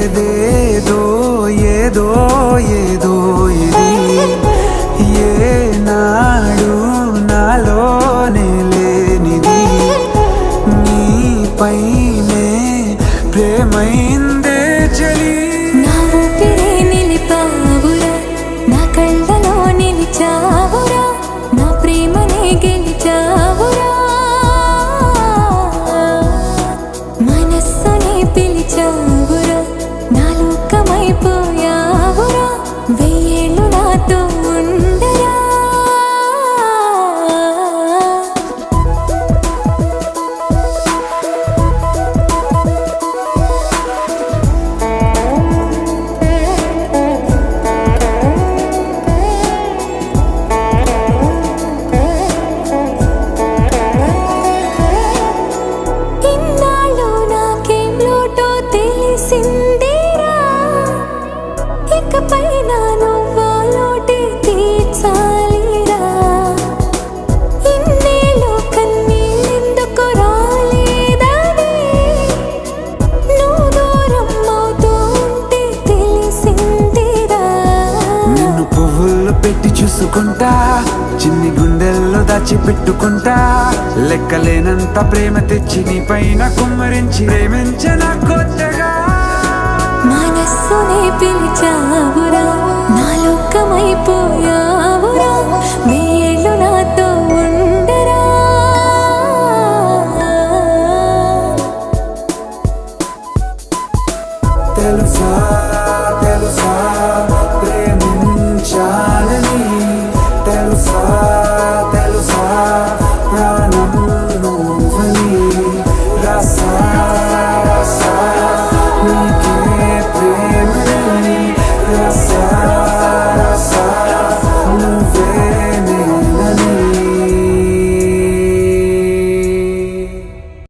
ఏదేదో ఏదో ఏదో ఇది ఏనాడు నాలోనే లేనిది నీపైనే ప్రేమైందే చలి. నా ఊపిరే నిలిపావురా, నా కళ్ళలో నిలిచావురా, నా ప్రేమనే గెలిచావురా, మనస్సునే పిలిచావురా, నా లోకమైపోయావురా, వెయ్యేళ్ళు నాతో ఉండరా. ఇన్నాళ్ళు నాకేం లోటో తెలిసిందిరా, ఇకపై నా నువ్వా లోటే తీర్చాలిరా. ఇన్నేళ్ళు కన్నీళ్ళెందుకు రాలేదని నువ్వు దూరం అవుతూ ఉంటే తెలిసిందిరా. నిన్ను పువ్వుల్లో పెట్టి చూసుకుంటా, చిన్ని గుండెల్లో దాచిపెట్టుకుంటా, లెక్కలేనంత ప్రేమ తెచ్చి నీ పైన కుమ్మరించి ప్రేమించిన కొత్తగా. మనస్సునే పిలిచావురా, నా లోకమైపోయావురా, వెయ్యేళ్ళు నాతో ఉండరా. తెలుసా తెలుసా ప్రేమించాలని, తెలుసా తెలుసా ప్రాణం నువ్వని రాసా